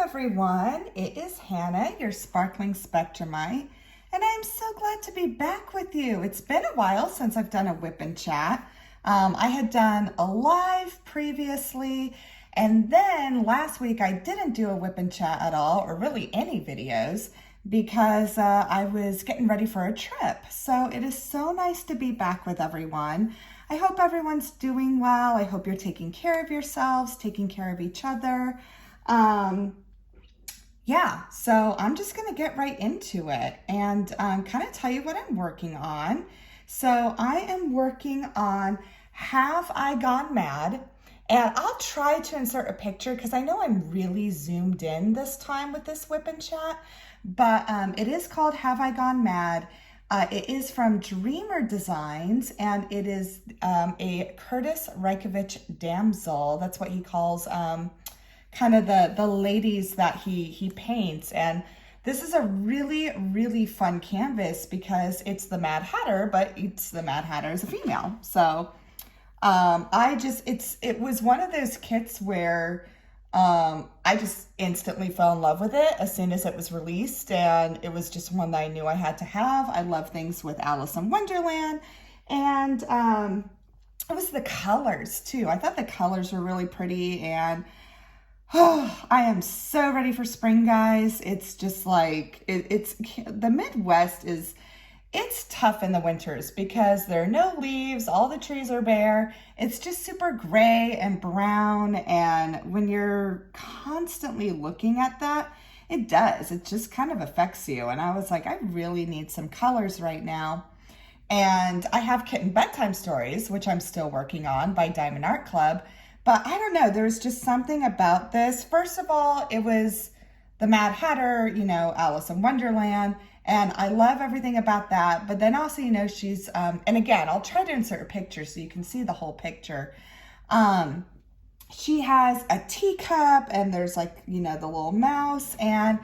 everyone, it is Hannah, your sparkling spectrumite, and I am so glad to be back with you. It's been a while since I've done a WIP and Chat. I had done a live previously, and then last week I didn't do a WIP and Chat at all, or really any videos, because I was getting ready for a trip. So it is so nice to be back with everyone. I hope everyone's doing well. I hope you're taking care of yourselves, taking care of each other. Yeah, so I'm just gonna get right into it and kind of tell you what I'm working on. So I am working on Have I Gone Mad? And I'll try to insert a picture because I know I'm really zoomed in this time with this WIP and Chat, but it is called Have I Gone Mad? It is from Dreamer Designs, and it is a Curtis Reykjavik damsel. That's what he calls kind of the ladies that he paints. And this is a really, really fun canvas because it's the Mad Hatter, but it's the Mad Hatter as a female. So it was one of those kits where I just instantly fell in love with it as soon as it was released, and it was just one that I knew I had to have. I love things with Alice in Wonderland, and it was the colors too. I thought the colors were really pretty, and I am so ready for spring, guys. It's just like, it's the Midwest it's tough in the winters because there are no leaves, all the trees are bare. It's just super gray and brown, and when you're constantly looking at that, it just kind of affects you. And I was like, I really need some colors right now. And I have Kitten Bedtime Stories, which I'm still working on, by Diamond Art Club. But I don't know, there's just something about this. First of all, it was the Mad Hatter, you know, Alice in Wonderland, and I love everything about that. But then also, you know, she's, and again, I'll try to insert a picture so you can see the whole picture. She has a teacup, and there's like, you know, the little mouse, and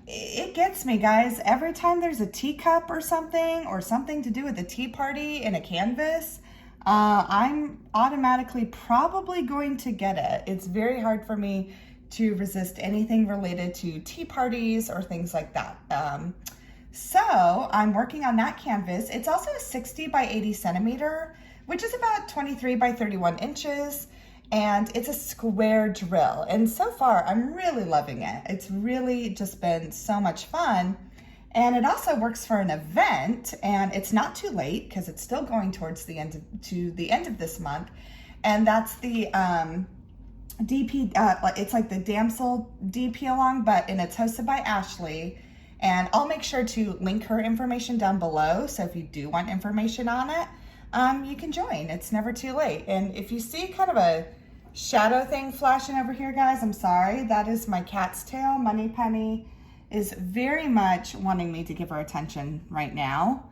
it gets me, guys. Every time there's a teacup or something to do with a tea party in a canvas, I'm automatically probably going to get it. It's very hard for me to resist anything related to tea parties or things like that. So I'm working on that canvas. It's also a 60 by 80 centimeter, which is about 23 by 31 inches. And it's a square drill. And so far, I'm really loving it. It's really just been so much fun. And it also works for an event, and it's not too late because it's still going towards the end of this month. And that's the DP, it's like the Damsel DP along, but in It's hosted by Ashley. And I'll make sure to link her information down below. So if you do want information on it, you can join. It's never too late. And if you see kind of a shadow thing flashing over here, guys, I'm sorry. That is my cat's tail. Money Penny is very much wanting me to give her attention right now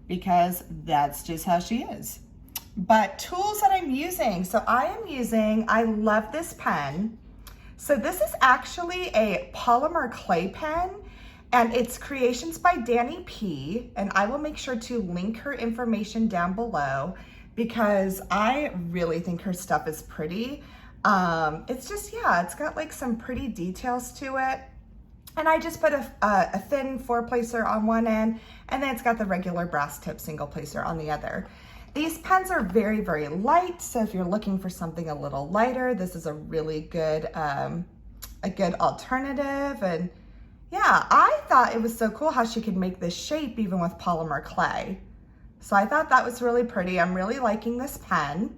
because that's just how she is. But tools that I'm using. So I love this pen. So this is actually a polymer clay pen, and it's Creations by Danny P. And I will make sure to link her information down below because I really think her stuff is pretty. It's just, yeah, it's got like some pretty details to it. And I just put a thin 4-placer on one end, and then it's got the regular brass tip single placer on the other. These pens are very, very light, so if you're looking for something a little lighter, this is a really good, a good alternative. And yeah, I thought it was so cool how she could make this shape even with polymer clay. So I thought that was really pretty. I'm really liking this pen.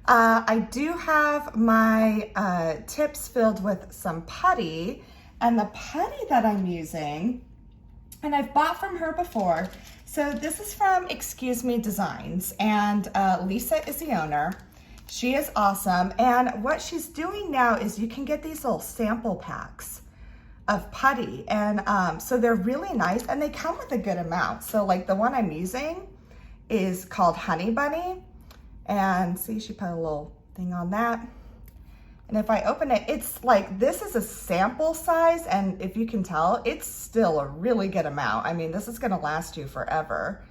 I do have my tips filled with some putty. And the putty that I'm using, and I've bought from her before. So this is from Excuse Me Designs, and Lisa is the owner. She is awesome. And what she's doing now is you can get these little sample packs of putty. And so they're really nice, and they come with a good amount. So like the one I'm using is called Honey Bunny. And see, she put a little thing on that. And if I open it, it's like, this is a sample size, and if you can tell, it's still a really good amount. I mean, this is gonna last you forever.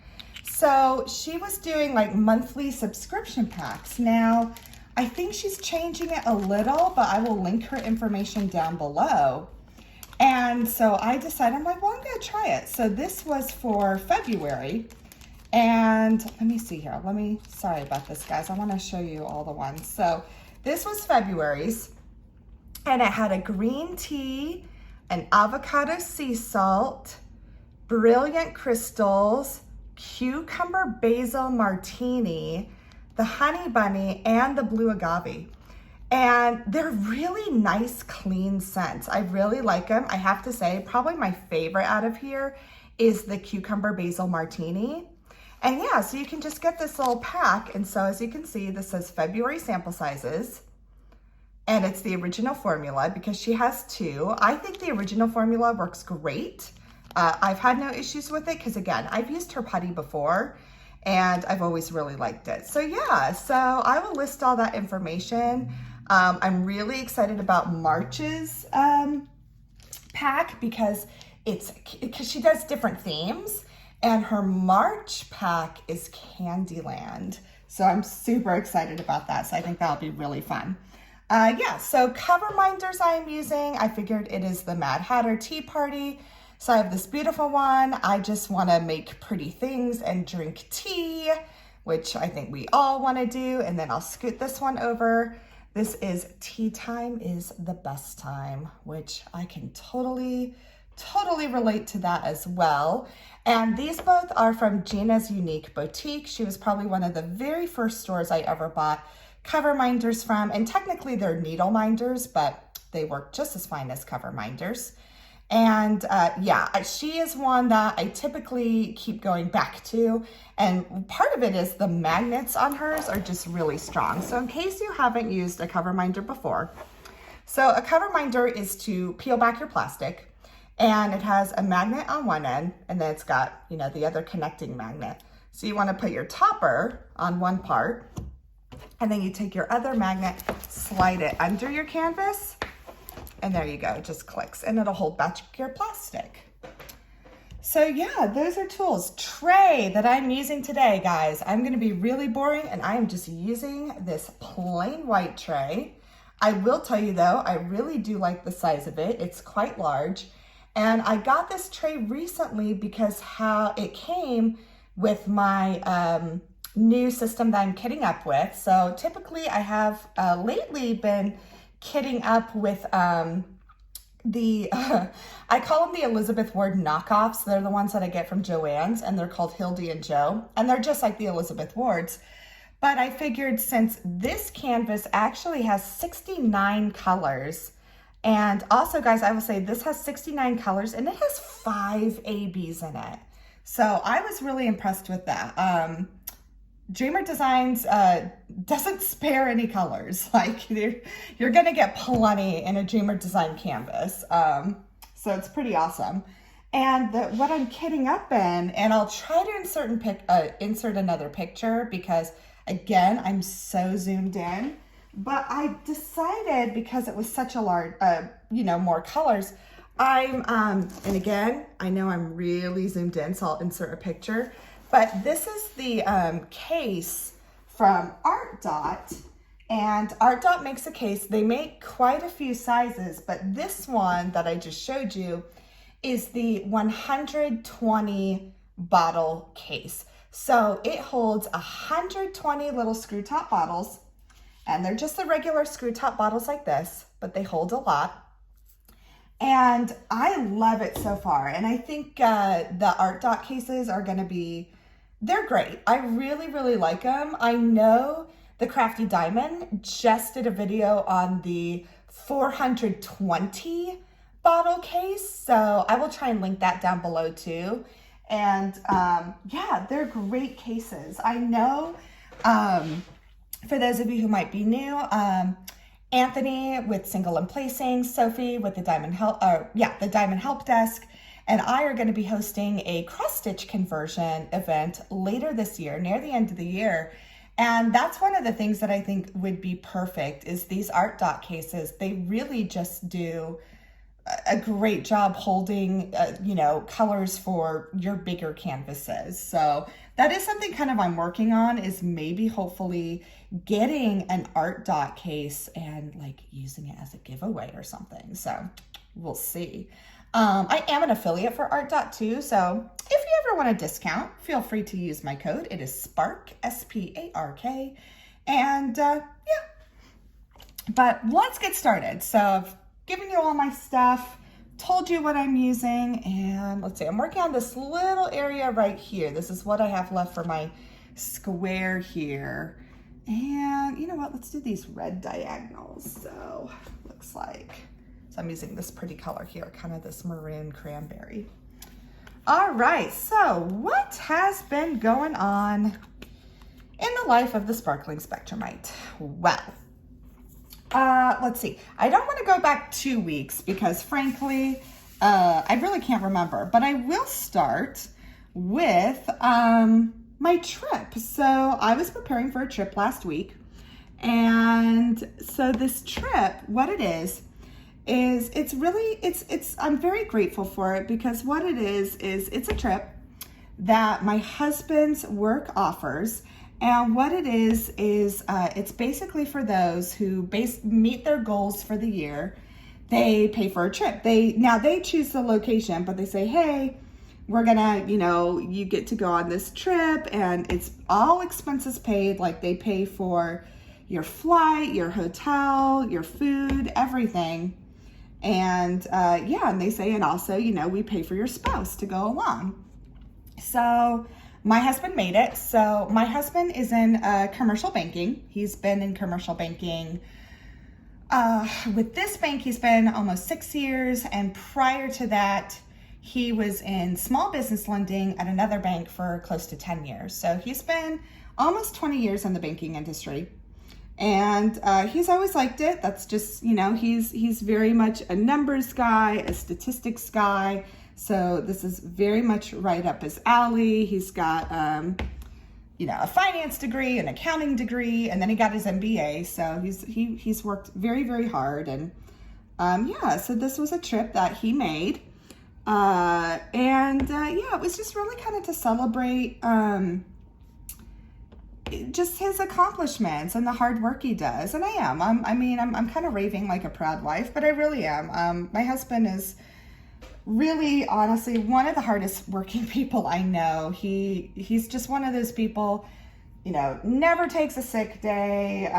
So she was doing like monthly subscription packs. Now, I think she's changing it a little, but I will link her information down below. And so I decided, I'm like, well, I'm gonna try it. So this was for February. And let me see here. Sorry about this, guys. I wanna show you all the ones. So this was February's, and it had a green tea, an avocado sea salt, brilliant crystals, cucumber basil martini, the honey bunny, and the blue agave. And they're really nice, clean scents. I really like them. I have to say, probably my favorite out of here is the cucumber basil martini. And yeah, so you can just get this little pack. And so as you can see, this says February sample sizes. And it's the original formula because she has two. I think the original formula works great. I've had no issues with it because, again, I've used her putty before and I've always really liked it. So yeah, so I will list all that information. I'm really excited about March's pack because she does different themes, and her March pack is Candyland. So I'm super excited about that. So I think that'll be really fun. Yeah, so cover minders I'm using. I figured it is the Mad Hatter Tea Party. So I have this beautiful one. I just want to make pretty things and drink tea, which I think we all want to do. And then I'll scoot this one over. This is Tea Time is the Best Time, which I can totally relate to that as well. And these both are from Gina's Unique Boutique. She was probably one of the very first stores I ever bought cover minders from. And technically they're needle minders, but they work just as fine as cover minders. And yeah, she is one that I typically keep going back to. And part of it is the magnets on hers are just really strong. So in case you haven't used a cover minder before, so a cover minder is to peel back your plastic, and it has a magnet on one end, and then it's got, you know, the other connecting magnet. So you want to put your topper on one part, and then you take your other magnet, slide it under your canvas, and there you go, it just clicks, and it'll hold back your plastic. So yeah, those are tools. Tray that I'm using today, guys. I'm gonna be really boring, and I am just using this plain white tray. I will tell you though, I really do like the size of it. It's quite large. And I got this tray recently because how it came with my new system that I'm kitting up with. So typically I have lately been kitting up with I call them the Elizabeth Ward knockoffs. They're the ones that I get from Joann's, and they're called Hildy and Joe, and they're just like the Elizabeth Wards. But I figured since this canvas actually has 69 colors, and also guys, I will say this has 69 colors and it has 5 ABs in it. So I was really impressed with that. Dreamer Designs doesn't spare any colors. Like you're gonna get plenty in a Dreamer Design canvas. So it's pretty awesome. And what I'm kitting up in, and I'll try to insert another picture because again, I'm so zoomed in, but I decided because it was such a large, more colors, and again, I know I'm really zoomed in, so I'll insert a picture. But this is the case from Art Dot, and Art Dot makes a case. They make quite a few sizes, but this one that I just showed you is the 120 bottle case. So it holds 120 little screw top bottles, and they're just the regular screw top bottles like this, but they hold a lot. And I love it so far. And I think the Art Dot cases are gonna be, they're great. I really like them. I know the Crafty Diamond just did a video on the 420 bottle case. So I will try and link that down below too. And yeah, they're great cases. I know for those of you who might be new, Anthony with Single and Placing, Sophie with the Diamond Help Desk, and I are going to be hosting a cross stitch conversion event later this year, near the end of the year. And that's one of the things that I think would be perfect is these Art Dot cases. They really just do a great job holding, colors for your bigger canvases. So that is something kind of I'm working on, is maybe hopefully getting an Art Dot case and like using it as a giveaway or something. So we'll see. I am an affiliate for Art.2, so if you ever want a discount, feel free to use my code. It is SPARK, SPARK. And yeah, but let's get started. So I've given you all my stuff, told you what I'm using, and let's see, I'm working on this little area right here. This is what I have left for my square here. And you know what, let's do these red diagonals. So looks like, so I'm using this pretty color here, kind of this maroon cranberry. All right, so what has been going on in the life of the Sparkling Spectrumite? Well, let's see. I don't want to go back 2 weeks because frankly, I really can't remember, but I will start with my trip. So I was preparing for a trip last week. And so this trip, what it is it's really, I'm very grateful for it because what it is it's a trip that my husband's work offers. And what it is it's basically for those who meet their goals for the year. They pay for a trip. They choose the location, but they say, hey, we're gonna, you get to go on this trip and it's all expenses paid. Like they pay for your flight, your hotel, your food, everything. And yeah, and they say, and also, we pay for your spouse to go along. So my husband made it. So my husband is in commercial banking. He's been in commercial banking. With this bank, he's been almost 6 years. And prior to that, he was in small business lending at another bank for close to 10 years. So he's been almost 20 years in the banking industry. And he's always liked it. That's just, he's very much a numbers guy, a statistics guy. So this is very much right up his alley. He's got, a finance degree, an accounting degree, and then he got his MBA. So he's worked very, very hard. And yeah, so this was a trip that he made. Yeah, it was just really kind of to celebrate just his accomplishments and the hard work he does. And I am. I'm kind of raving like a proud wife, but I really am. My husband is really, honestly, one of the hardest working people I know. He's just one of those people, never takes a sick day.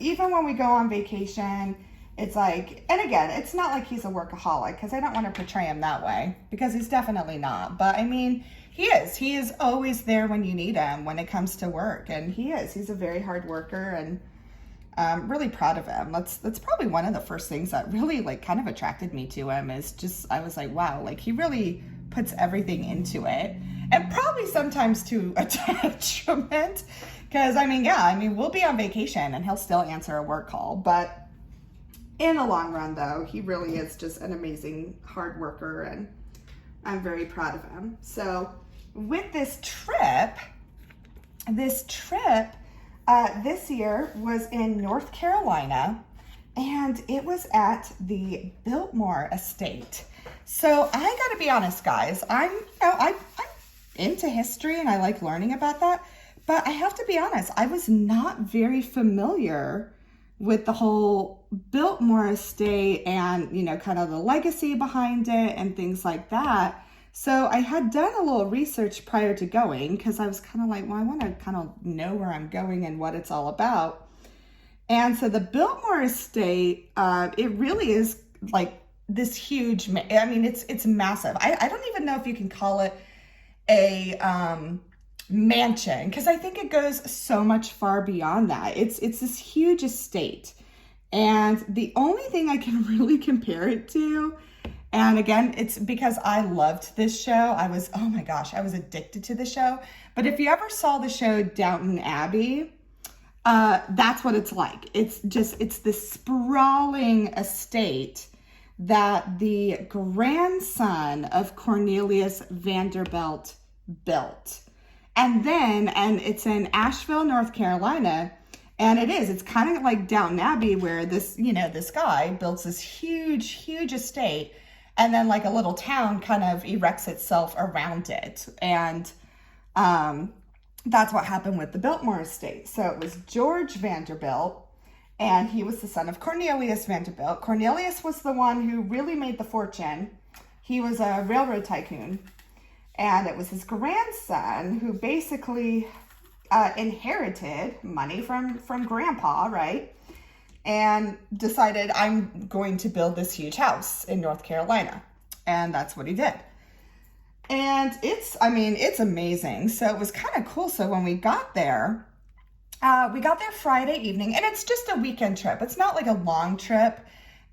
Even when we go on vacation, it's like, and again, it's not like he's a workaholic because I don't want to portray him that way because he's definitely not. But he is always there when you need him when it comes to work. And he's a very hard worker, and I'm really proud of him. That's probably one of the first things that really kind of attracted me to him is just, I was like, wow, he really puts everything into it, and probably sometimes to a detriment because we'll be on vacation and he'll still answer a work call. But in the long run though, he really is just an amazing hard worker, and I'm very proud of him. So with this trip this year was in North Carolina, and it was at the Biltmore estate. So I gotta be honest, guys, I'm into history and I like learning about that, but I have to be honest, I was not very familiar with the whole Biltmore estate and, kind of the legacy behind it and things like that. So I had done a little research prior to going because I was kind of like, well, I want to kind of know where I'm going and what it's all about. And so the Biltmore estate, it really is like this huge, it's massive. I don't even know if you can call it a mansion because I think it goes so much far beyond that. It's this huge estate. And the only thing I can really compare it to, and again, it's because I loved this show. I was addicted to the show. But if you ever saw the show Downton Abbey, that's what it's like. It's this sprawling estate that the grandson of Cornelius Vanderbilt built. And it's in Asheville, North Carolina. And it's kind of like Downton Abbey where this guy builds this huge, huge estate. And then a little town kind of erects itself around it. And that's what happened with the Biltmore estate. So it was George Vanderbilt. And he was the son of Cornelius Vanderbilt. Cornelius was the one who really made the fortune. He was a railroad tycoon. And it was his grandson who basically inherited money from grandpa, right? And decided, I'm going to build this huge house in North Carolina. And that's what he did. And it's amazing. So it was kind of cool. So when we got there Friday evening, and it's just a weekend trip. It's not like a long trip.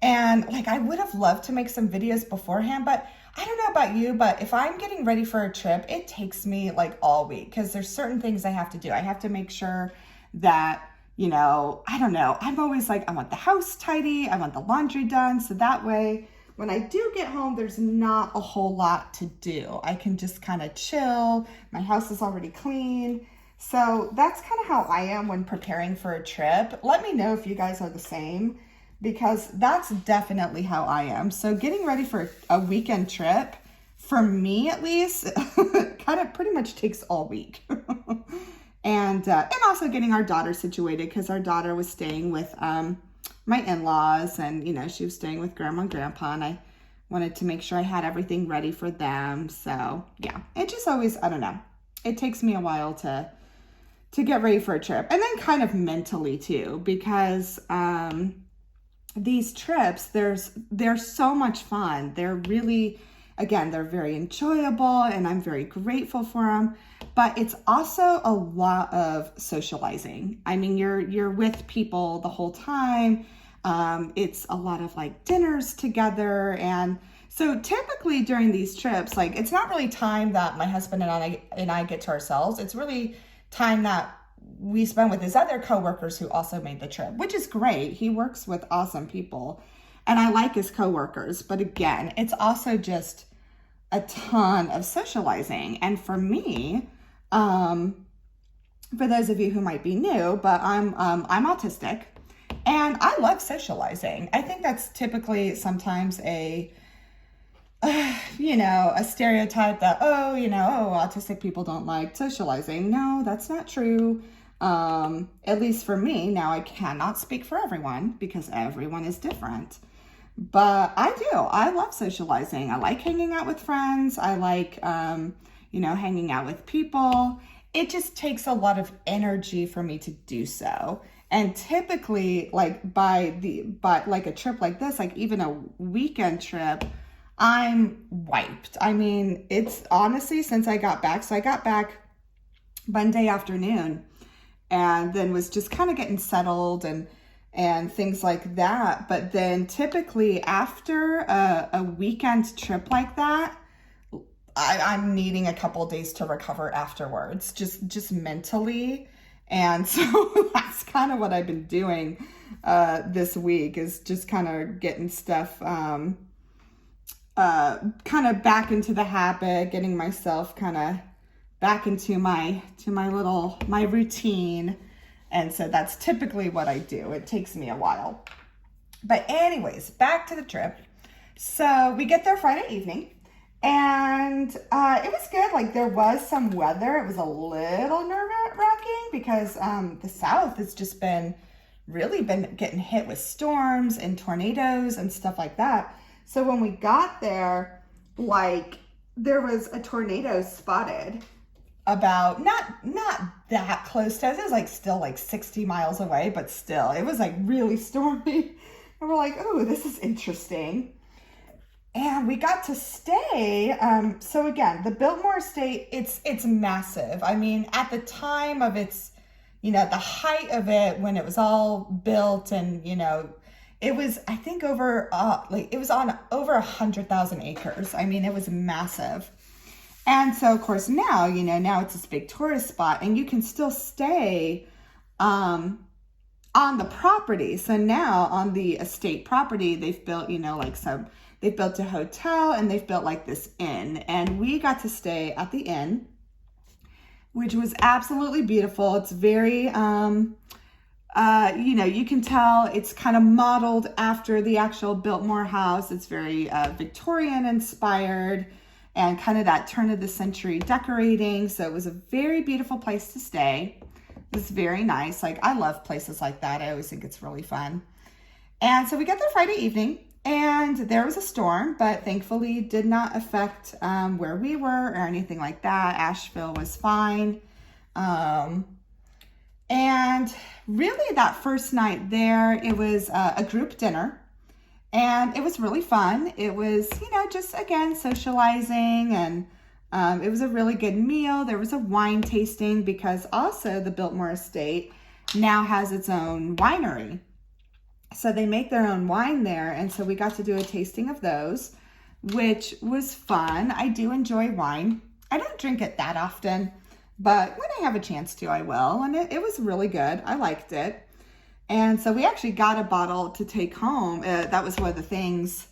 And like, I would have loved to make some videos beforehand, but I don't know about you, but if I'm getting ready for a trip, it takes me like all week because there's certain things I have to do. I have to make sure that, I don't know. I'm always like, I want the house tidy. I want the laundry done. So that way, when I do get home, there's not a whole lot to do. I can just kind of chill. My house is already clean. So that's kind of how I am when preparing for a trip. Let me know if you guys are the same, because that's definitely how I am. So getting ready for a weekend trip, for me at least, kind of pretty much takes all week. And also getting our daughter situated, because our daughter was staying with my in-laws, and she was staying with grandma and grandpa, and I wanted to make sure I had everything ready for them. So yeah, it just always, I don't know, it takes me a while to get ready for a trip. And then kind of mentally too, because these trips, they're so much fun. They're really, again, they're very enjoyable, and I'm very grateful for them. But it's also a lot of socializing. I mean, you're with people the whole time. It's a lot of like dinners together. And so typically during these trips, like, it's not really time that my husband and I get to ourselves. It's really time that we spend with his other coworkers who also made the trip, which is great. He works with awesome people, and I like his coworkers. But again, it's also just a ton of socializing. And for me, for those of you who might be new, but I'm autistic, and I love socializing. I think that's typically sometimes a stereotype that, autistic people don't like socializing. No, that's not true. At least for me. Now, I cannot speak for everyone because everyone is different, but I do. I love socializing. I like hanging out with friends. I like, hanging out with people. It just takes a lot of energy for me to do so. And typically, like by like a trip like this, like even a weekend trip, I'm wiped. I mean, it's honestly, since I got back, so I got back Monday afternoon and then was just kind of getting settled and things like that. But then typically after a weekend trip like that, I'm needing a couple of days to recover afterwards, just mentally. And so that's kind of what I've been doing this week, is just kind of getting stuff kind of back into the habit, getting myself kind of back into my routine. And so that's typically what I do. It takes me a while. But anyways, back to the trip. So we get there Friday evening, and it was good. Like, there was some weather. It was a little nerve-wracking because the South has just been getting hit with storms and tornadoes and stuff like that. So when we got there, like, there was a tornado spotted about not that close to us. It was like still like 60 miles away, but still, it was like really stormy. And we're like, oh, this is interesting. And we got to stay. So again, the Biltmore estate, it's massive. I mean, at the time of its, the height of it, when it was all built, and it was, I think, it was on over 100,000 acres. I mean, it was massive. And so, of course, now, now it's this big tourist spot, and you can still stay on the property. So now on the estate property, they've built, they've built a hotel, and they've built like this inn. And we got to stay at the inn, which was absolutely beautiful. It's very, you can tell it's kind of modeled after the actual Biltmore house. It's very Victorian inspired, and kind of that turn of the century decorating. So it was a very beautiful place to stay. It was very nice. Like, I love places like that. I always think it's really fun. And so we got there Friday evening, and there was a storm, but thankfully did not affect where we were or anything like that. Asheville was fine. And really that first night there, it was a group dinner, and it was really fun. It was, you know, just again, socializing, and it was a really good meal. There was a wine tasting because also the Biltmore estate now has its own winery. So they make their own wine there. And so we got to do a tasting of those, which was fun. I do enjoy wine. I don't drink it that often, but when I have a chance to, I will. And it was really good. I liked it. And so we actually got a bottle to take home. That was one of the things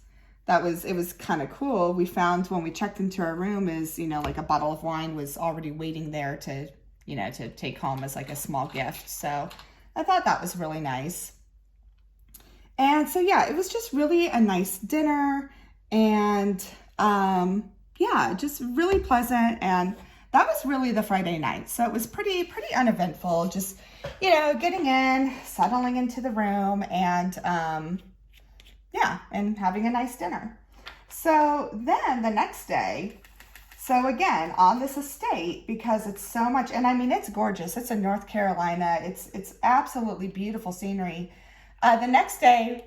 it was kind of cool. We found when we checked into our room is, you know, like a bottle of wine was already waiting there to, you know, to take home as like a small gift. So I thought that was really nice. And so, yeah, it was just really a nice dinner, and yeah, just really pleasant. And that was really the Friday night. So it was pretty uneventful. Just, you know, getting in, settling into the room, and yeah, and having a nice dinner. So then the next day, so again, on this estate, because it's so much, and I mean, it's gorgeous. It's in North Carolina. It's absolutely beautiful scenery. The next day,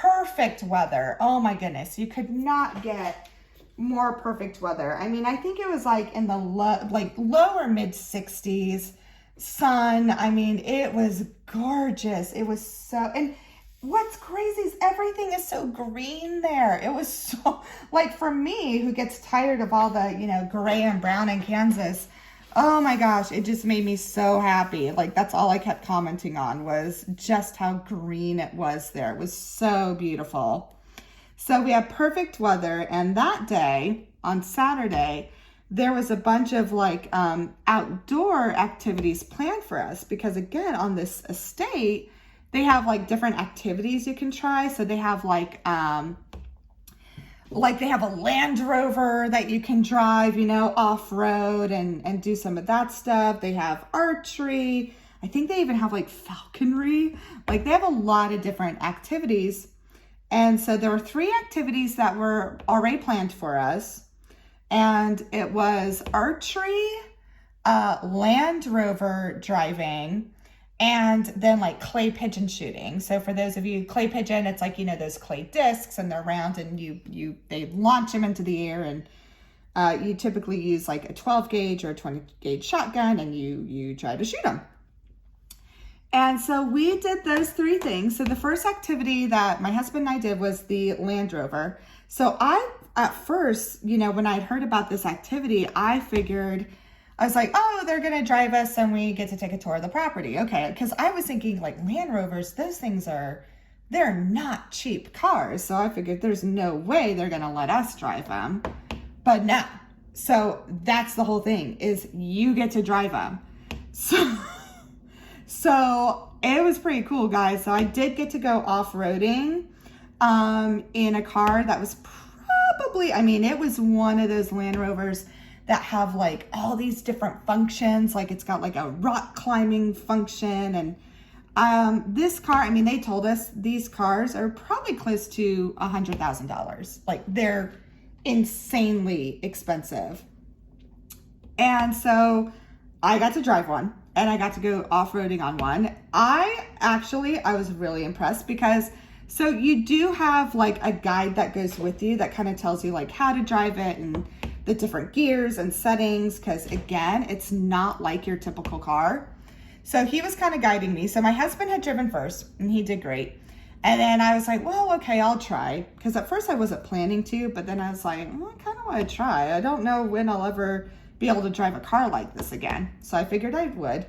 perfect weather. Oh my goodness, you could not get more perfect weather. I mean, I think it was like in the lower mid 60s, sun. I mean, it was gorgeous. It was so, and what's crazy is everything is so green there. It was so, like, for me, who gets tired of all the, you know, gray and brown in Kansas, oh my gosh, it just made me so happy. Like, that's all I kept commenting on was just how green it was there. It was so beautiful. So we had perfect weather, and that day, on Saturday, there was a bunch of like outdoor activities planned for us because, again, on this estate, they have like different activities you can try. So they have like they have a Land Rover that you can drive, you know, off-road and do some of that stuff. They have archery. I think they even have like falconry. Like, they have a lot of different activities. And so there were 3 activities that were already planned for us. And it was archery, Land Rover driving, and then like clay pigeon shooting. So for those of you, clay pigeon, it's like, you know, those clay discs, and they're round, and they launch them into the air, and you typically use like a 12 gauge or a 20 gauge shotgun, and you try to shoot them. And so we did those 3 things. So the first activity that my husband and I did was the Land Rover. So at first, you know, when I'd heard about this activity, I was like, oh, they're going to drive us and we get to take a tour of the property. Okay. Because I was thinking, like, Land Rovers, those things they're not cheap cars. So I figured there's no way they're going to let us drive them. But no. So that's the whole thing, is you get to drive them. So it was pretty cool, guys. So I did get to go off-roading in a car that was probably, I mean, it was one of those Land Rovers that have like all these different functions. Like, it's got like a rock climbing function. And this car, I mean, they told us these cars are probably close to $100,000. Like, they're insanely expensive. And so I got to drive one, and I got to go off-roading on one. I was really impressed because, so you do have like a guide that goes with you that kind of tells you like how to drive it and the different gears and settings. Cause again, it's not like your typical car. So he was kind of guiding me. So my husband had driven first, and he did great. And then I was like, well, okay, I'll try. Cause at first I wasn't planning to, but then I was like, well, I kind of want to try. I don't know when I'll ever be able to drive a car like this again. So I figured I would.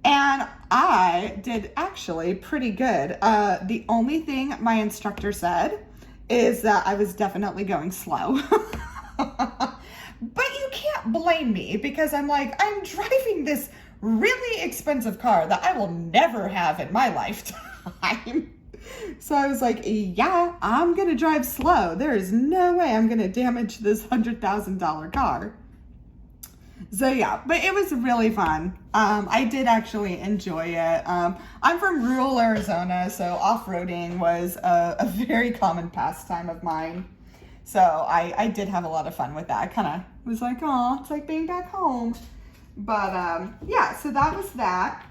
And I did actually pretty good. The only thing my instructor said is that I was definitely going slow. But you can't blame me, because I'm like, I'm driving this really expensive car that I will never have in my lifetime. So I was like, yeah, I'm going to drive slow. There is no way I'm going to damage this $100,000 car. So yeah, but it was really fun. I did actually enjoy it. I'm from rural Arizona, so off-roading was a very common pastime of mine. So I did have a lot of fun with that. I kind of was like, oh, it's like being back home. But yeah, so that was that.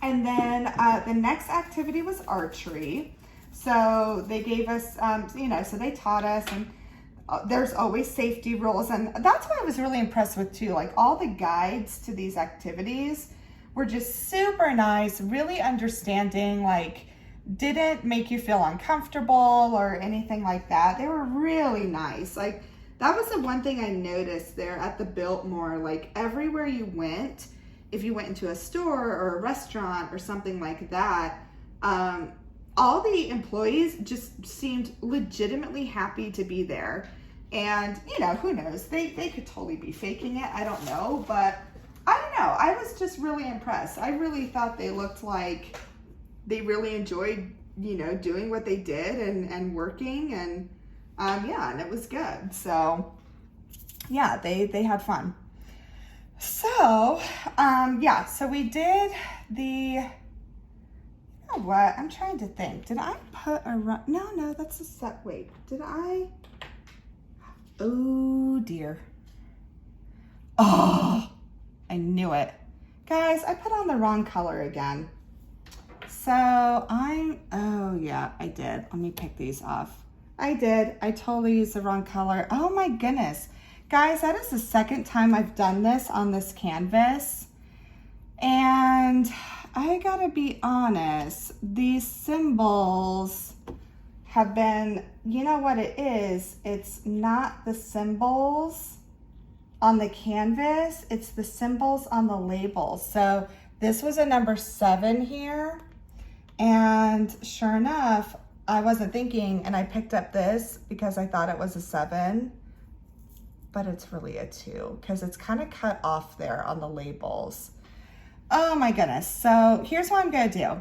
And then the next activity was archery. So they gave us, you know, so they taught us, and there's always safety rules. And that's what I was really impressed with too. Like all the guides to these activities were just super nice, really understanding, like didn't make you feel uncomfortable or anything like that. They were really nice. Like that was the one thing I noticed there at the Biltmore. Like everywhere you went, if you went into a store or a restaurant or something like that, all the employees just seemed legitimately happy to be there. And, you know, who knows? They could totally be faking it. I don't know. But I don't know. I was just really impressed. I really thought they looked like they really enjoyed, you know, doing what they did and working. And, yeah, and it was good. So, yeah, they had fun. So, yeah, so we did the, you know what, I'm trying to think. Did I put a run? No, that's a set. Wait, did I? Oh, dear. Oh, I knew it. Guys, I put on the wrong color again. So oh yeah, I did. Let me pick these off. I did. I totally used the wrong color. Oh my goodness. Guys, that is the second time I've done this on this canvas. And I gotta be honest, these symbols have been, you know what it is? It's not the symbols on the canvas, it's the symbols on the labels. So this was a number 7 here. And sure enough, I wasn't thinking, and I picked up this because I thought it was a 7. But it's really a 2 because it's kind of cut off there on the labels. Oh my goodness. So here's what I'm going to do.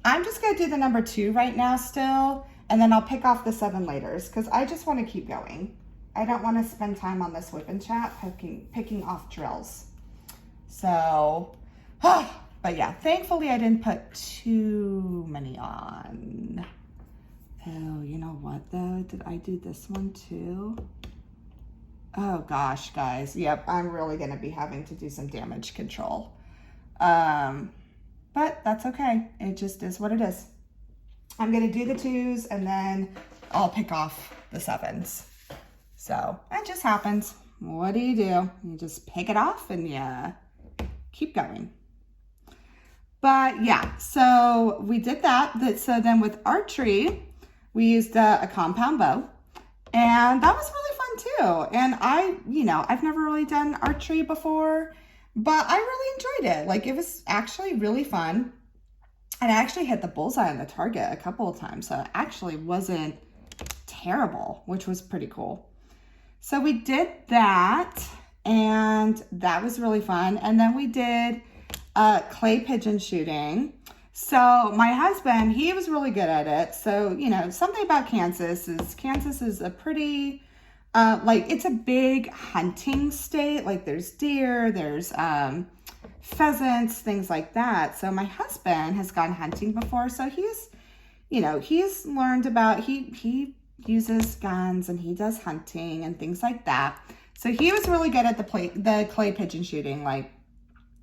I'm just going to do the number 2 right now still, and then I'll pick off the 7 later because I just want to keep going. I don't want to spend time on this WIP and Chat picking off drills. So, but yeah, thankfully I didn't put too many on. Oh, you know what though? Did I do this one too? Oh gosh, guys. Yep, I'm really going to be having to do some damage control. But that's okay. It just is what it is. I'm going to do the 2s and then I'll pick off the 7s. So it just happens. What do? You just pick it off and you keep going. But yeah, so we did that. So then with archery, we used a compound bow. And that was really fun too. And I've never really done archery before, but I really enjoyed it. Like it was actually really fun. And I actually hit the bullseye on the target a couple of times. So it actually wasn't terrible, which was pretty cool. So we did that and that was really fun. And then we did clay pigeon shooting. So my husband, he was really good at it. So, you know, something about Kansas is a pretty, it's a big hunting state. Like there's deer, there's pheasants, things like that. So my husband has gone hunting before. So he's learned about, he uses guns and he does hunting and things like that. So he was really good at the clay pigeon shooting. Like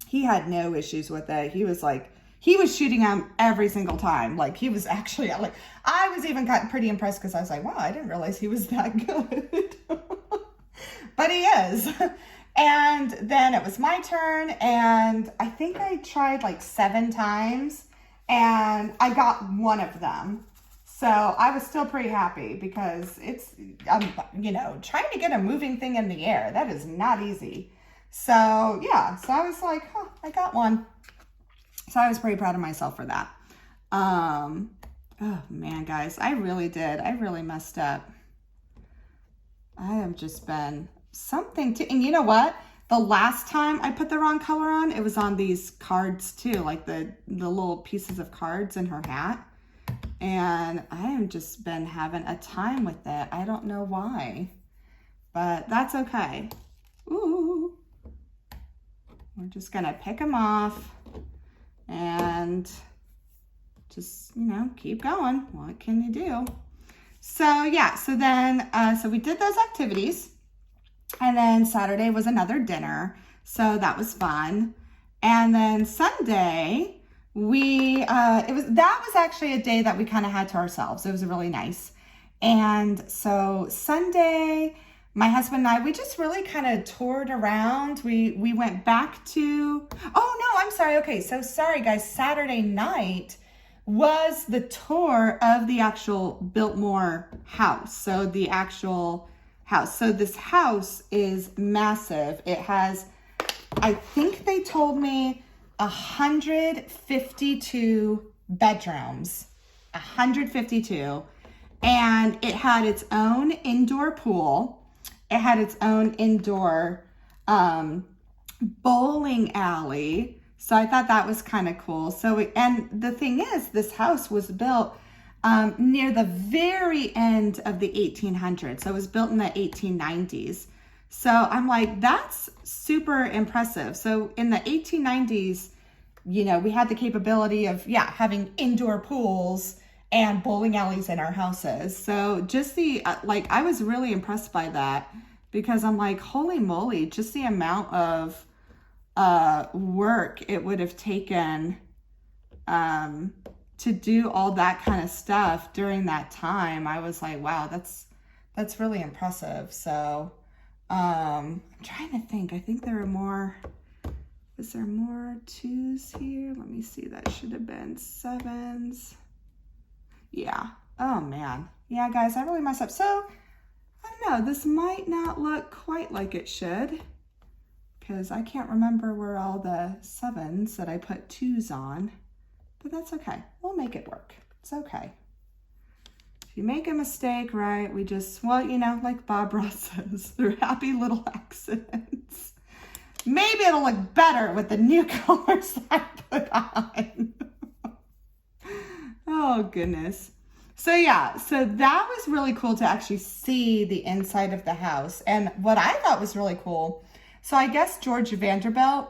he had no issues with it. He was shooting them every single time. Like he was actually I was even gotten pretty impressed because I was like, wow, I didn't realize he was that good. But he is. And then it was my turn and I think I tried like 7 times and I got one of them. So I was still pretty happy because it's, trying to get a moving thing in the air, that is not easy. So yeah, so I was like, I got one. So I was pretty proud of myself for that. Oh man, guys, I really did. I really messed up. I have just been something and you know what? The last time I put the wrong color on, it was on these cards too, like the little pieces of cards in her hat. And I have just been having a time with it. I don't know why, but that's okay. Ooh. we're just gonna pick them off and just, you know, keep going. What can you do? So yeah, so then, so we did those activities, and then Saturday was another dinner. So that was fun. And then Sunday, that was actually a day that we kind of had to ourselves. It was really nice. And so Sunday, my husband and I, we just really kind of toured around. We went back to, oh no, I'm sorry. Okay, so sorry guys, Saturday night was the tour of the actual Biltmore house. So the actual house. So this house is massive. It has, I think they told me 152 bedrooms, 152. And it had its own indoor pool. It had its own indoor bowling alley. So I thought that was kind of cool. So, and the thing is, this house was built near the very end of the 1800s. So it was built in the 1890s. So I'm like, that's super impressive. So in the 1890s, you know, we had the capability of, yeah, having indoor pools and bowling alleys in our houses. So just the, like, I was really impressed by that, because I'm like, holy moly, just the amount of work it would have taken to do all that kind of stuff during that time. I was like, wow, that's really impressive. So I'm trying to think. I think there are more. Is there more 2s here? Let me see. That should have been 7s. Yeah. Oh man. Yeah, guys, I really messed up. So I don't know. This might not look quite like it should, because I can't remember where all the 7s that I put 2s on, but that's okay. We'll make it work. It's okay. If you make a mistake, right, we just, well, you know, like Bob Ross says, they're happy little accidents. Maybe it'll look better with the new colors I put on. Oh, goodness. So yeah, so that was really cool to actually see the inside of the house. And what I thought was really cool, so I guess George Vanderbilt,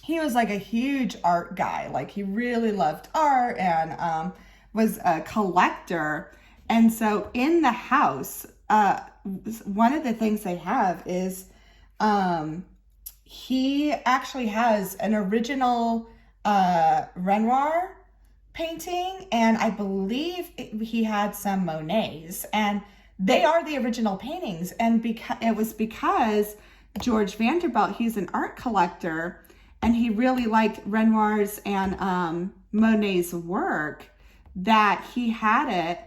he was like a huge art guy. Like he really loved art and was a collector. And so in the house, one of the things they have is he actually has an original Renoir painting, and I believe he had some Monets, and they are the original paintings. And it was because George Vanderbilt, he's an art collector, and he really liked Renoir's and Monet's work, that he had it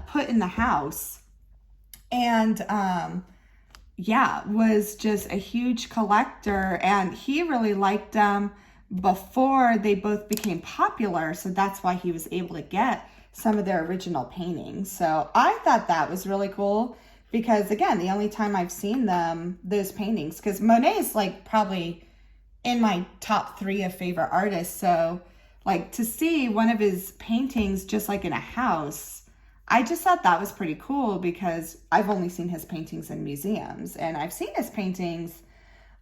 put in the house. And yeah, was just a huge collector, and he really liked them before they both became popular. So that's why he was able to get some of their original paintings. So I thought that was really cool, because again, the only time I've seen those paintings, because Monet is like probably in my top 3 of favorite artists. So like to see one of his paintings just like in a house, I just thought that was pretty cool, because I've only seen his paintings in museums, and I've seen his paintings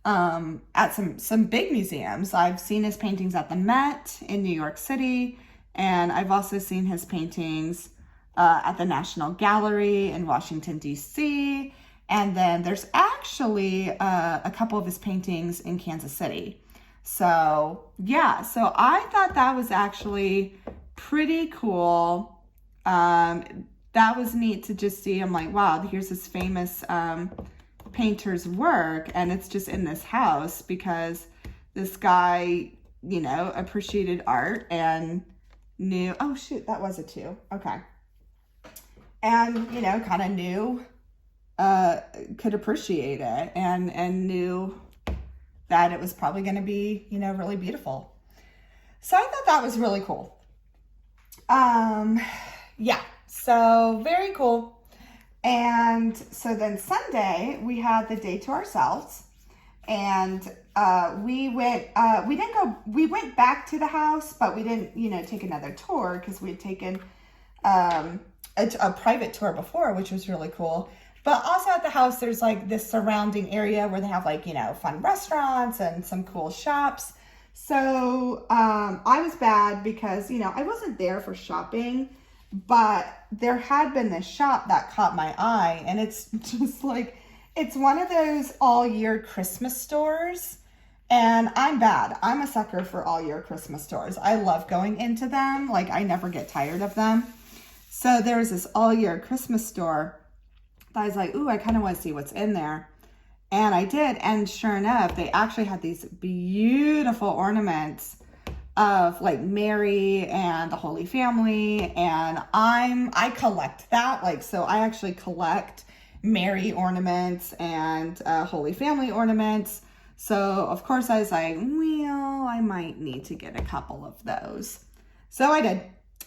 at some big museums. I've seen his paintings at the Met in New York City, and I've also seen his paintings at the National Gallery in Washington, D.C., and then there's actually a couple of his paintings in Kansas City. So yeah, so I thought that was actually pretty cool. That was neat to just see. I'm like, wow, here's this famous painter's work, and it's just in this house because this guy, you know, appreciated art and knew, oh shoot, that was a 2. Okay. And, you know, kind of knew, could appreciate it and knew that it was probably going to be, you know, really beautiful. So I thought that was really cool. Yeah, so very cool. And so then Sunday we had the day to ourselves, and we went back to the house, but we didn't, you know, take another tour, because we had taken a private tour before, which was really cool. But also at the house, there's like this surrounding area where they have like, you know, fun restaurants and some cool shops. So I was bad because, you know, I wasn't there for shopping, but there had been this shop that caught my eye, and it's just like, it's one of those all year Christmas stores. And I'm bad. I'm a sucker for all year Christmas stores. I love going into them. Like, I never get tired of them. So there was this all year Christmas store. I was like, ooh, I kind of want to see what's in there. And I did. And sure enough, they actually had these beautiful ornaments of like Mary and the Holy Family. And I collect that. Like, so I actually collect Mary ornaments and Holy Family ornaments. So of course I was like, well, I might need to get a couple of those. So I did.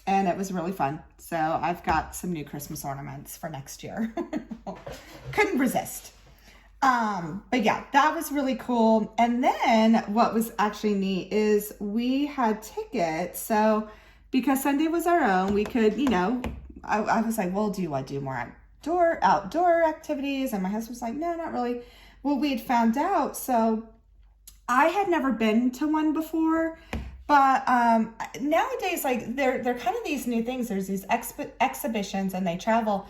And it was really fun. So I've got some new Christmas ornaments for next year. Couldn't resist. But yeah, that was really cool. And then what was actually neat is we had tickets. So because Sunday was our own, we could, you know, I was like, well, do you want to do more outdoor activities? And my husband was like, no, not really. Well, we had found out. So I had never been to one before. But nowadays, like they're kind of these new things. There's these exhibitions and they travel.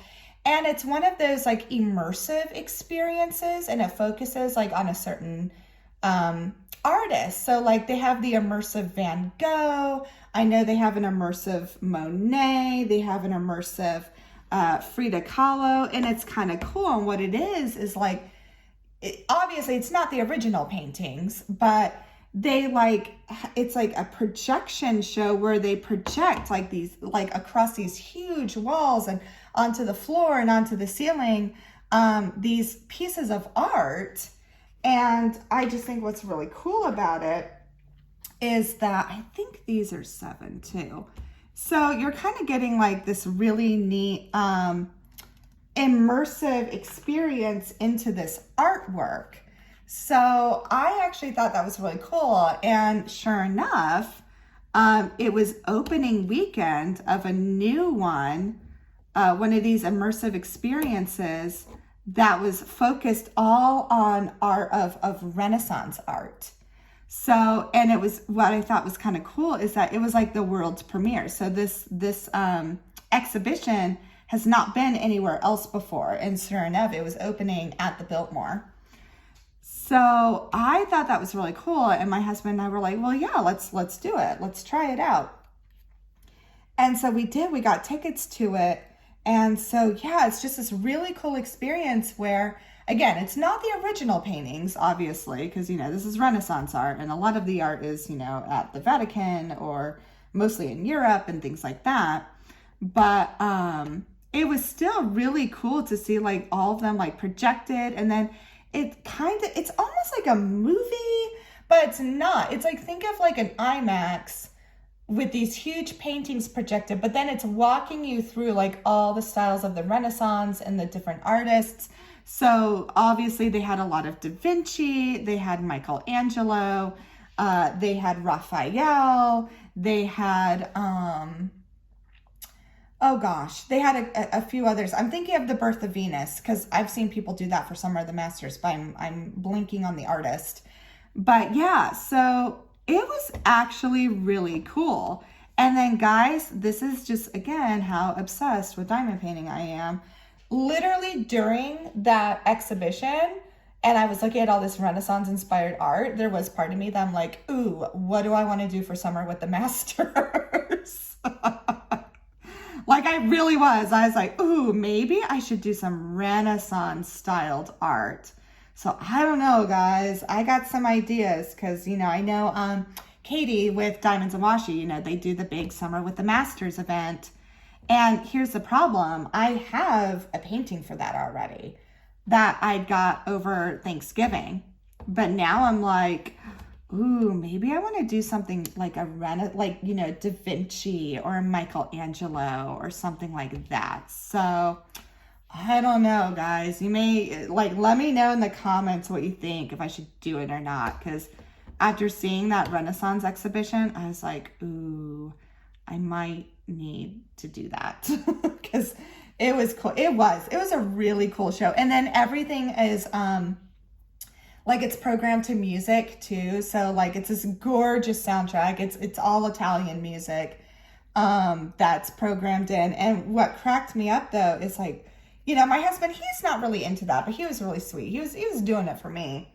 And it's one of those like immersive experiences, and it focuses like on a certain artist. So like they have the immersive Van Gogh. I know they have an immersive Monet. They have an immersive Frida Kahlo. And it's kind of cool. And what it is like, obviously it's not the original paintings, but they like, it's like a projection show where they project like these, like across these huge walls and onto the floor and onto the ceiling, these pieces of art. And I just think what's really cool about it is that I think these are 7 too. So you're kind of getting like this really neat, immersive experience into this artwork. So I actually thought that was really cool. And sure enough, it was opening weekend of a new one of these immersive experiences that was focused all on art of Renaissance art. So, and it was, what I thought was kind of cool is that it was like the world's premiere. So this exhibition has not been anywhere else before. And sure enough, it was opening at the Biltmore. So I thought that was really cool. And my husband and I were like, well, yeah, let's do it. Let's try it out. And so we did, we got tickets to it. And so, yeah, it's just this really cool experience where, again, it's not the original paintings, obviously, because, you know, this is Renaissance art. And a lot of the art is, you know, at the Vatican or mostly in Europe and things like that. But it was still really cool to see like all of them like projected. And then it's almost like a movie, but it's not. It's like, think of like an IMAX with these huge paintings projected, but then it's walking you through like all the styles of the Renaissance and the different artists. So obviously they had a lot of Da Vinci, they had Michelangelo, they had Raphael, they had, oh gosh, they had a few others. I'm thinking of the Birth of Venus because I've seen people do that for Summer of the Masters, but I'm blinking on the artist. But yeah, so it was actually really cool. And then guys, this is just, again, how obsessed with diamond painting I am. Literally during that exhibition, and I was looking at all this Renaissance inspired art, there was part of me that I'm like, ooh, what do I want to do for Summer with the Masters? Like I really was. I was like, ooh, maybe I should do some Renaissance styled art. So I don't know, guys. I got some ideas because, you know, I know Katie with Diamonds and Washi, you know, they do the big Summer with the Masters event. And here's the problem. I have a painting for that already that I got over Thanksgiving. But now I'm like, ooh, maybe I want to do something like like, you know, Da Vinci or Michelangelo or something like that. So I don't know, guys. You may like, let me know in the comments what you think, if I should do it or not. Because after seeing that Renaissance exhibition, I was like, ooh, I might need to do that. Because It was cool. It was a really cool show. And then everything is like it's programmed to music too. So like it's this gorgeous soundtrack. It's all Italian music that's programmed in. And what cracked me up though is like, you know, my husband, he's not really into that, but he was really sweet. He was doing it for me.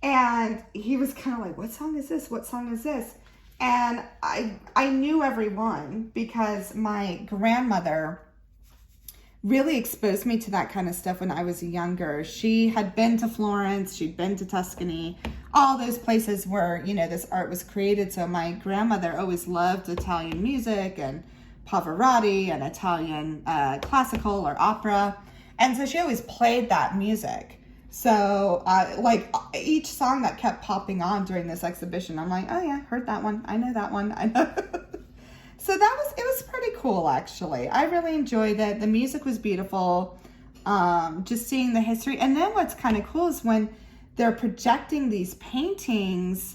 And he was kind of like, what song is this? What song is this? And I knew everyone because my grandmother really exposed me to that kind of stuff when I was younger. She had been to Florence, she'd been to Tuscany, all those places where, you know, this art was created. So my grandmother always loved Italian music and Pavarotti and Italian classical or opera. And so she always played that music. So like each song that kept popping on during this exhibition, I'm like, oh yeah, heard that one. I know that one. I know. So it was pretty cool, actually. I really enjoyed it. The music was beautiful. Just seeing the history. And then what's kind of cool is when they're projecting these paintings,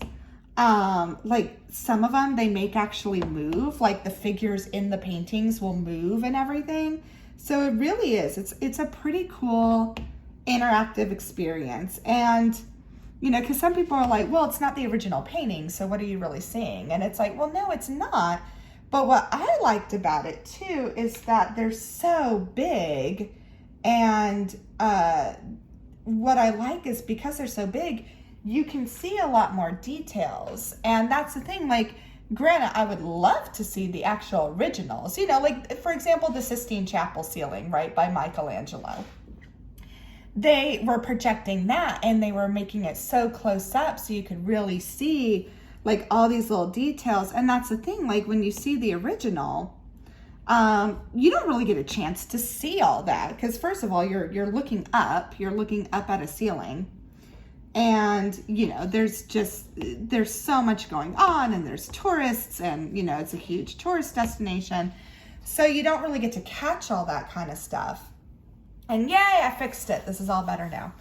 like some of them they make actually move, like the figures in the paintings will move and everything. So it really is. It's a pretty cool interactive experience. And, you know, because some people are like, well, it's not the original painting, so what are you really seeing? And it's like, well, no, it's not. But what I liked about it too is that they're so big, and what I like is because they're so big, you can see a lot more details. And that's the thing, like, granted, I would love to see the actual originals, you know, like, for example, the Sistine Chapel ceiling, right, by Michelangelo. They were projecting that and they were making it so close up so you could really see like all these little details. And that's the thing, like when you see the original, you don't really get a chance to see all that because first of all, you're looking up at a ceiling, and you know there's so much going on, and there's tourists, and you know it's a huge tourist destination, so you don't really get to catch all that kind of stuff. And yay, I fixed it. This is all better now.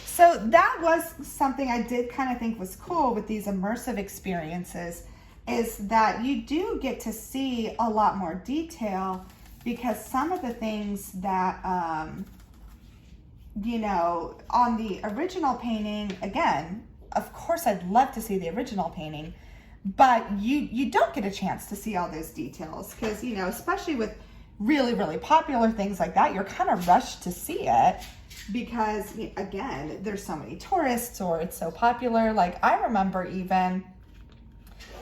So that was something I did kind of think was cool with these immersive experiences, is that you do get to see a lot more detail, because some of the things that, you know, on the original painting, again, of course I'd love to see the original painting, but you don't get a chance to see all those details because, you know, especially with really, really popular things like that, you're kind of rushed to see it because, again, there's so many tourists or it's so popular. Like I remember even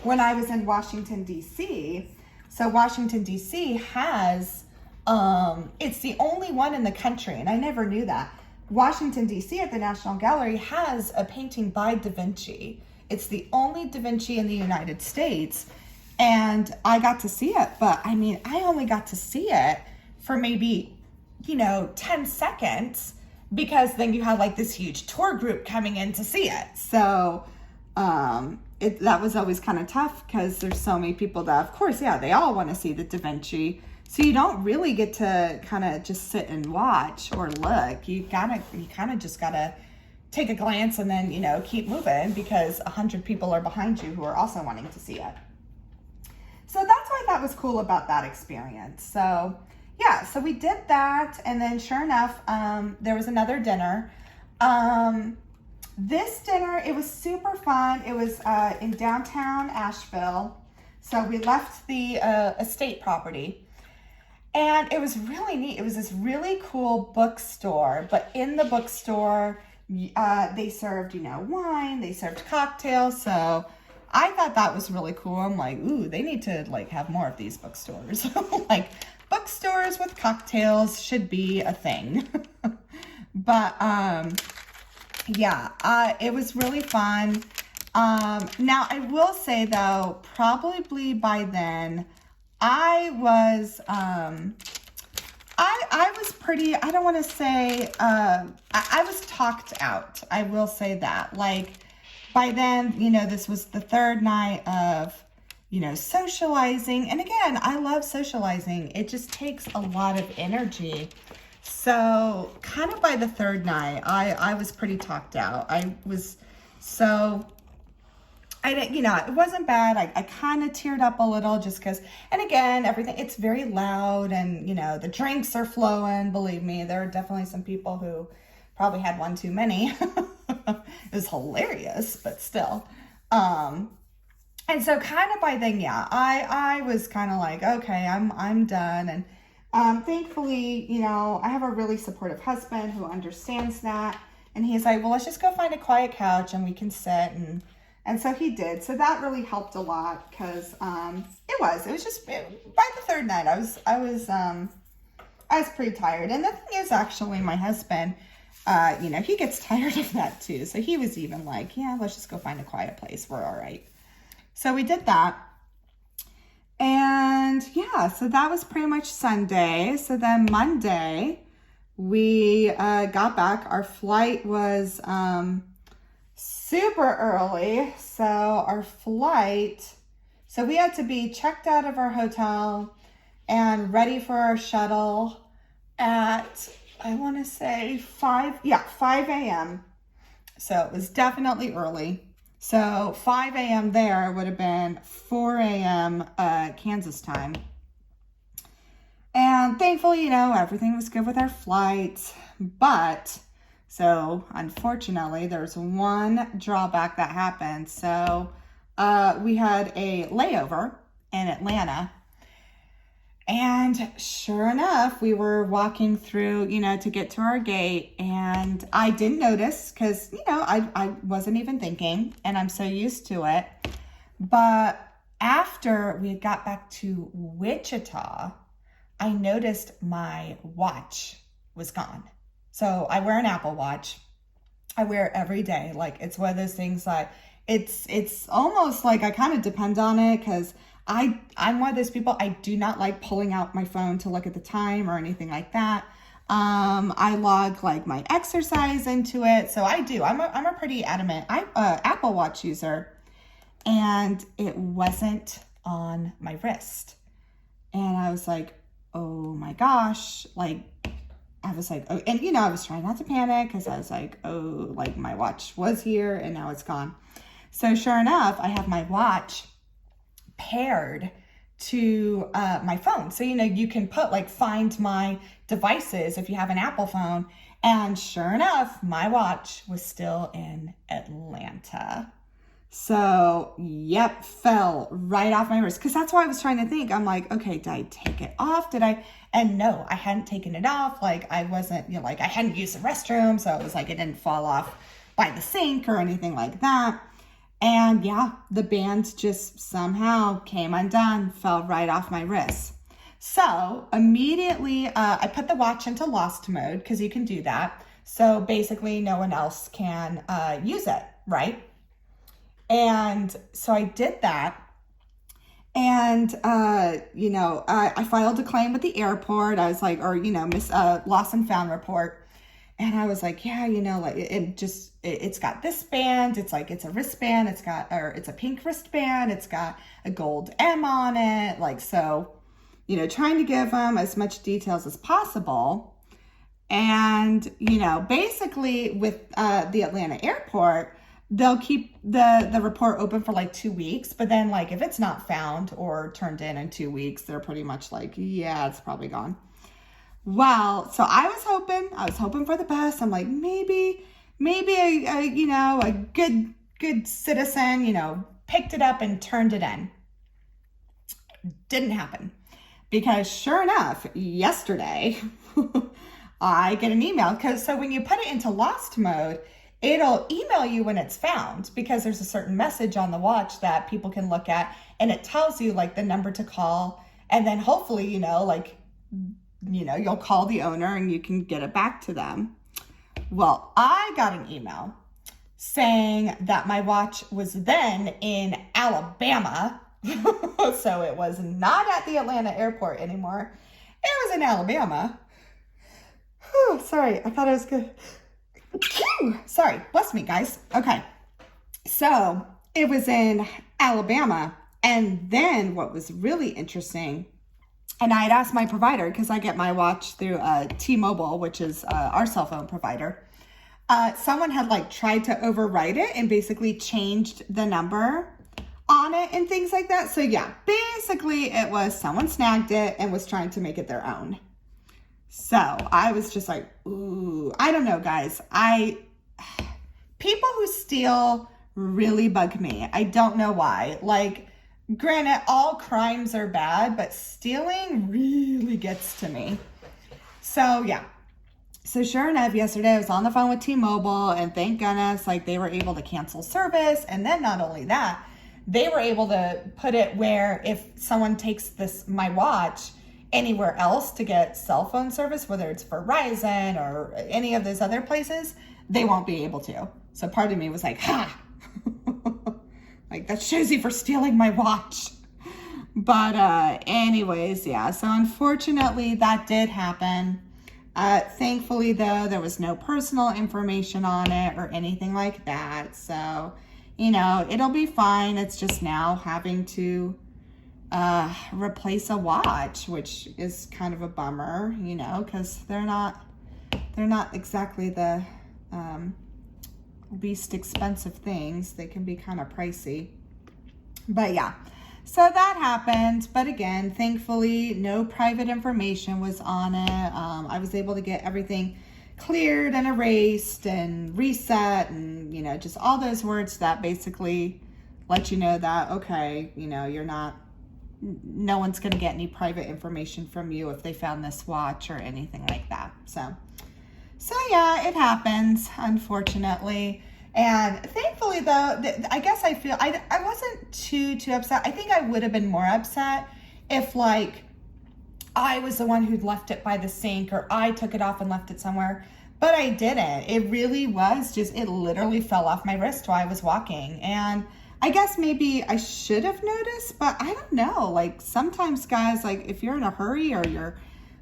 when I was in Washington, D.C., so Washington, D.C. has, it's the only one in the country, and I never knew that. Washington, D.C. at the National Gallery has a painting by Da Vinci. It's the only Da Vinci in the United States. And I got to see it, but I mean, I only got to see it for maybe, 10 seconds, because then you had like this huge tour group coming in to see it. So that was always kind of tough because there's so many people that, of course, yeah, they all want to see the Da Vinci. So you don't really get to kind of just sit and watch or look. You kind of just gotta take a glance and then, keep moving because 100 people are behind you who are also wanting to see it. So that's what I thought was cool about that experience. So yeah, so we did that, and then sure enough, there was another dinner. This dinner, it was super fun. It was in downtown Asheville. So we left the estate property, and it was really neat. It was this really cool bookstore, but in the bookstore, they served, wine, they served cocktails. So I thought that was really cool. I'm like, ooh, they need to like have more of these bookstores. Like bookstores with cocktails should be a thing. But yeah, it was really fun. Now I will say though, probably by then I was I was pretty, I don't want to say I was talked out. I will say that. Like by then, this was the third night of, socializing. And again, I love socializing. It just takes a lot of energy. So kind of by the third night, I was pretty talked out. I was so I didn't, it wasn't bad. I kind of teared up a little just because, and again, everything, it's very loud and, the drinks are flowing. Believe me, there are definitely some people who probably had one too many. It was hilarious, but still. And so kind of by then, yeah, I was kind of like, okay, I'm done. And thankfully, I have a really supportive husband who understands that. And he's like, well, let's just go find a quiet couch and we can sit. And so he did. So that really helped a lot because it was just by the third night, I was pretty tired. And the thing is, actually, my husband, he gets tired of that too. So he was even like, yeah, let's just go find a quiet place. We're all right. So we did that. And yeah, so that was pretty much Sunday. So then Monday, we got back. Our flight was super early. So we had to be checked out of our hotel and ready for our shuttle at, I want to say 5 a.m. So it was definitely early. So 5 a.m. there would have been 4 a.m. Kansas time. And thankfully, everything was good with our flight. But, so unfortunately, there's one drawback that happened. So we had a layover in Atlanta. And sure enough, we were walking through, to get to our gate, and I didn't notice because, I wasn't even thinking, and I'm so used to it. But after we got back to Wichita, I noticed my watch was gone. So I wear an Apple Watch. I wear it every day. Like, it's one of those things that it's almost like I kind of depend on it because I'm one of those people, I do not like pulling out my phone to look at the time or anything like that. I log like my exercise into it. So I do. I'm a pretty adamant Apple Watch user, and it wasn't on my wrist. And I was like, oh my gosh, oh, and I was trying not to panic because I was like, oh, like my watch was here and now it's gone. So sure enough, I have my watch paired to my phone. So, you can put find my devices if you have an Apple phone. And sure enough, my watch was still in Atlanta. So, yep, fell right off my wrist. Because that's why I was trying to think. I'm like, okay, did I take it off? And no, I hadn't taken it off. I wasn't, I hadn't used the restroom. So it was it didn't fall off by the sink or anything like that. And yeah, the band just somehow came undone, fell right off my wrist. So immediately, I put the watch into lost mode because you can do that. So basically no one else can use it, right? And so I did that. And, I filed a claim with the airport. I was like, lost and found report. And I was like, yeah, it's got this band. It's a wristband. It's a pink wristband. It's got a gold M on it. Trying to give them as much details as possible. And, basically with the Atlanta airport, they'll keep the report open for 2 weeks. But then if it's not found or turned in 2 weeks, they're pretty much yeah, it's probably gone. Well, so I was hoping for the best. I'm like, maybe a good citizen, picked it up and turned it in. Didn't happen because sure enough, yesterday, I get an email so when you put it into lost mode, it'll email you when it's found because there's a certain message on the watch that people can look at and it tells you the number to call. And then hopefully, you'll call the owner and you can get it back to them. Well, I got an email saying that my watch was then in Alabama. So it was not at the Atlanta airport anymore. It was in Alabama. Whew, sorry, I thought I was good. Sorry, bless me, guys. Okay, so it was in Alabama. And then what was really interesting, and I had asked my provider, because I get my watch through T-Mobile, which is our cell phone provider. someone had like tried to overwrite it and basically changed the number on it and things like that. So yeah, basically it was someone snagged it and was trying to make it their own. So I was just like, ooh, I don't know, guys. People who steal really bug me. I don't know why. Like, granted, all crimes are bad, but stealing really gets to me. So yeah. So sure enough, yesterday I was on the phone with T-Mobile, and thank goodness, like, they were able to cancel service. And then not only that, they were able to put it where if someone takes my watch anywhere else to get cell phone service, whether it's Verizon or any of those other places, they won't be able to. So part of me was like, ha, like, that shows you for stealing my watch. But anyways, yeah, so unfortunately that did happen. Thankfully though, there was no personal information on it or anything like that. So, you know, it'll be fine. It's just now having to replace a watch, which is kind of a bummer, you know, because they're not exactly the least expensive things. They can be kind of pricey. But yeah, so that happened. But again, thankfully, no private information was on it. I was able to get everything cleared and erased and reset, and, you know, just all those words that basically let you know that, okay, you know, no one's going to get any private information from you if they found this watch or anything like that. So yeah, it happens, unfortunately. And thankfully though, I guess I feel, I wasn't too upset. I think I would have been more upset if, like, I was the one who'd left it by the sink, or I took it off and left it somewhere, but I didn't. It really was just, it literally fell off my wrist while I was walking. And I guess maybe I should have noticed, but I don't know. Like, sometimes, guys, like, if you're in a hurry or you're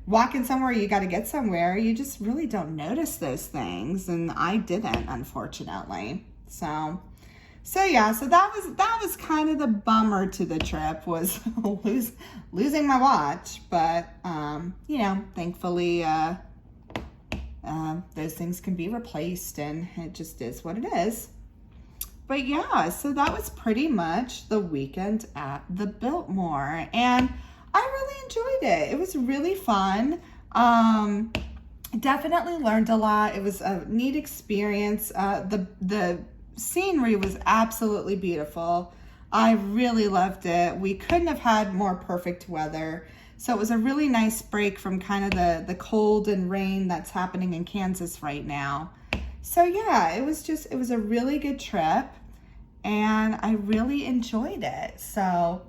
walking somewhere, you got to get somewhere, you just really don't notice those things. And I didn't, unfortunately. So yeah, so that was kind of the bummer to the trip, was losing my watch. But, you know, thankfully, those things can be replaced, and it just is what it is. But yeah, so that was pretty much the weekend at the Biltmore, and I really enjoyed it. It was really fun. Definitely learned a lot. It was a neat experience. The scenery was absolutely beautiful. I really loved it. We couldn't have had more perfect weather. So it was a really nice break from kind of the cold and rain that's happening in Kansas right now. So yeah, it was a really good trip, and I really enjoyed it. So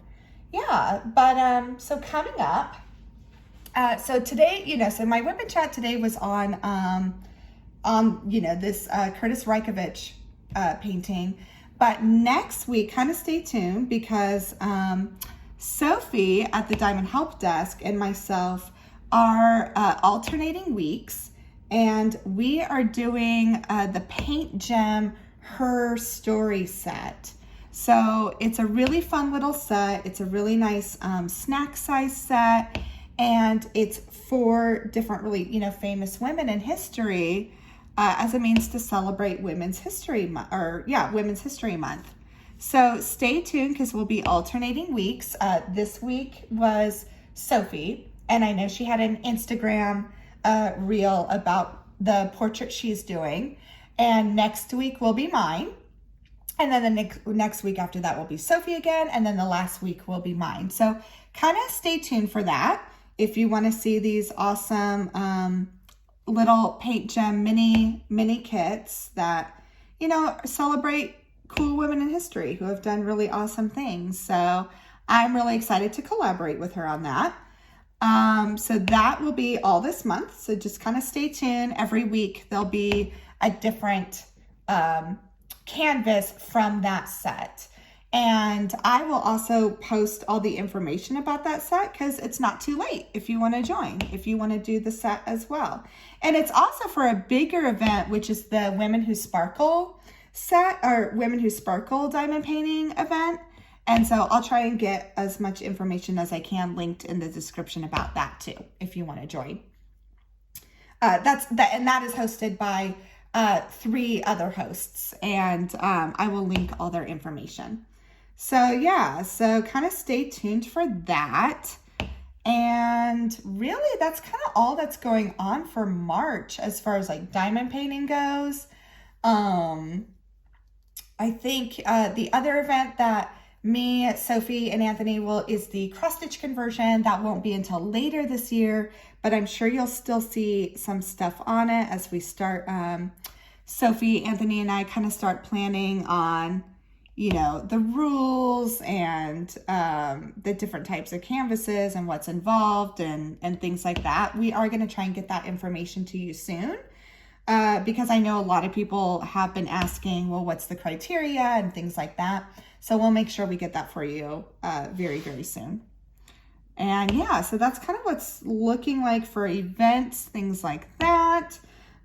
yeah, but so coming up, so today, you know, so my WIP and Chat today was on you know, this Curtis Reikovich painting. But next week, kind of stay tuned, because Sophie at the Diamond Help Desk and myself are alternating weeks, and we are doing the Paint Gem Her Story set. So it's a really fun little set. It's a really nice snack size set, and it's 4 different really, you know, famous women in history as a means to celebrate Women's History Month, Women's History Month. So stay tuned, because we'll be alternating weeks. This week was Sophie, and I know she had an Instagram reel about the portrait she's doing, and next week will be mine. And then the next week after that will be Sophie again. And then the last week will be mine. So kind of stay tuned for that. If you want to see these awesome little Paint Gem mini kits that, you know, celebrate cool women in history who have done really awesome things. So I'm really excited to collaborate with her on that. So that will be all this month. So just kind of stay tuned. Every week there'll be a different canvas from that set, and I will also post all the information about that set, because it's not too late if you want to join, if you want to do the set as well. And it's also for a bigger event, which is the Women Who Sparkle set, or Women Who Sparkle diamond painting event. And so I'll try and get as much information as I can linked in the description about that too, if you want to join. And that is hosted by 3 other hosts, and I will link all their information. So yeah, so kind of stay tuned for that. And really, that's kind of all that's going on for March as far as like diamond painting goes. I think the other event that me, Sophie, and Anthony will is the cross stitch conversion. That won't be until later this year, but I'm sure you'll still see some stuff on it as we start. Sophie, Anthony, and I kind of start planning on, you know, the rules and the different types of canvases and what's involved and things like that. We are going to try and get that information to you soon because I know a lot of people have been asking, well, what's the criteria and things like that. So we'll make sure we get that for you very, very soon. And yeah, so that's kind of what's looking like for events, things like that.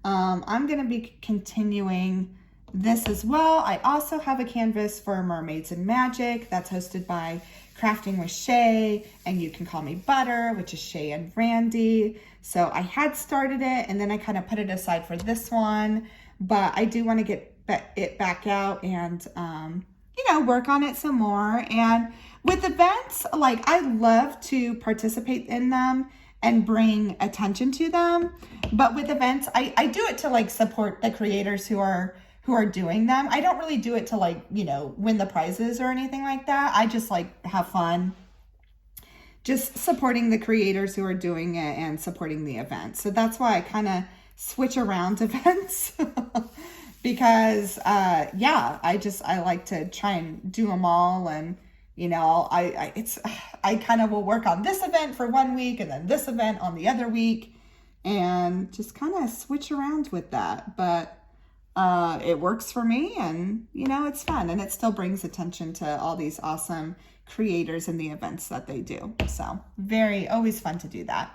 I'm going to be continuing this as well. I also have a canvas for Mermaids and Magic that's hosted by Crafting with Shay, and You Can Call Me Butter, which is Shay and Randy. So I had started it and then I kind of put it aside for this one, but I do want to get it back out and, you know, work on it some more. And with events, like I love to participate in them and bring attention to them. But with events, I do it to like support the creators who are doing them. I don't really do it to like, you know, win the prizes or anything like that. I just like have fun just supporting the creators who are doing it and supporting the event. So that's why I kind of switch around events because yeah, I like to try and do them all. And you know, I kind of will work on this event for one week and then this event on the other week and just kind of switch around with that. But it works for me, and you know, it's fun, and it still brings attention to all these awesome creators and the events that they do. So always fun to do that.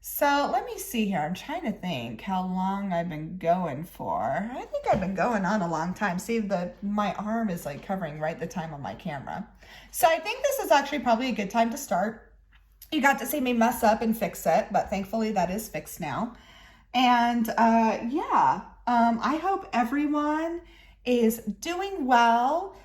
So let me see here. I'm trying to think how long I've been going for. I think I've been going on a long time. See, my arm is like covering right the time on my camera. So I think this is actually probably a good time to start. You got to see me mess up and fix it, but thankfully that is fixed now. And yeah, I hope everyone is doing well.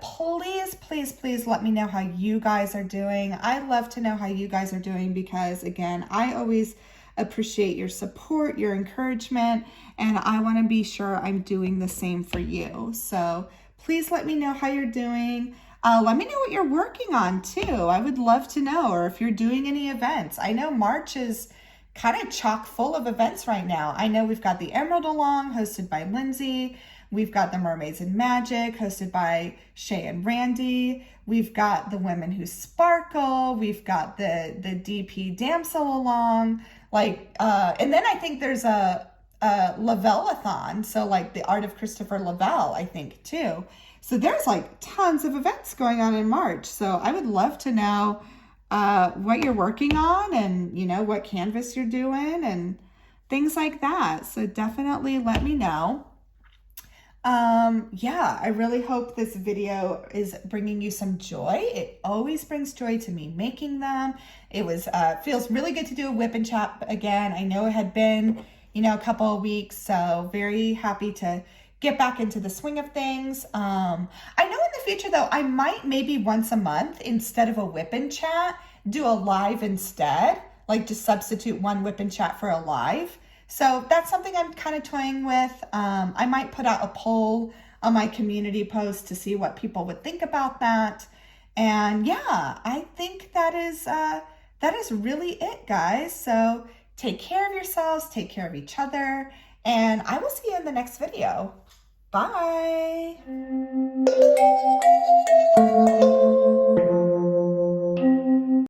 Please let me know how you guys are doing. I love to know how you guys are doing because, again, I always appreciate your support, your encouragement, and I want to be sure I'm doing the same for you. So please let me know how you're doing. Let me know what you're working on too. I would love to know, or if you're doing any events. I know March is kind of chock full of events right now. I know we've got the Emerald Along hosted by Lindsay. We've got the Mermaids and Magic hosted by Shay and Randy. We've got the Women Who Sparkle. We've got the DP Damsel Along. Like, and then I think there's a Lavelle-a-thon. So like the Art of Christopher Lavelle, I think too. So there's like tons of events going on in March. So I would love to know what you're working on and, you know, what canvas you're doing and things like that. So definitely let me know. Yeah, I really hope this video is bringing you some joy. It always brings joy to me making them. It was, feels really good to do a WIP and Chat again. I know it had been, you know, a couple of weeks, so very happy to get back into the swing of things. I know in the future though, I might maybe once a month, instead of a WIP and Chat, do a live instead, like just substitute one WIP and Chat for a live. So that's something I'm kind of toying with. I might put out a poll on my community post to see what people would think about that. And yeah, I think that is really it, guys. So take care of yourselves, take care of each other, and I will see you in the next video. Bye.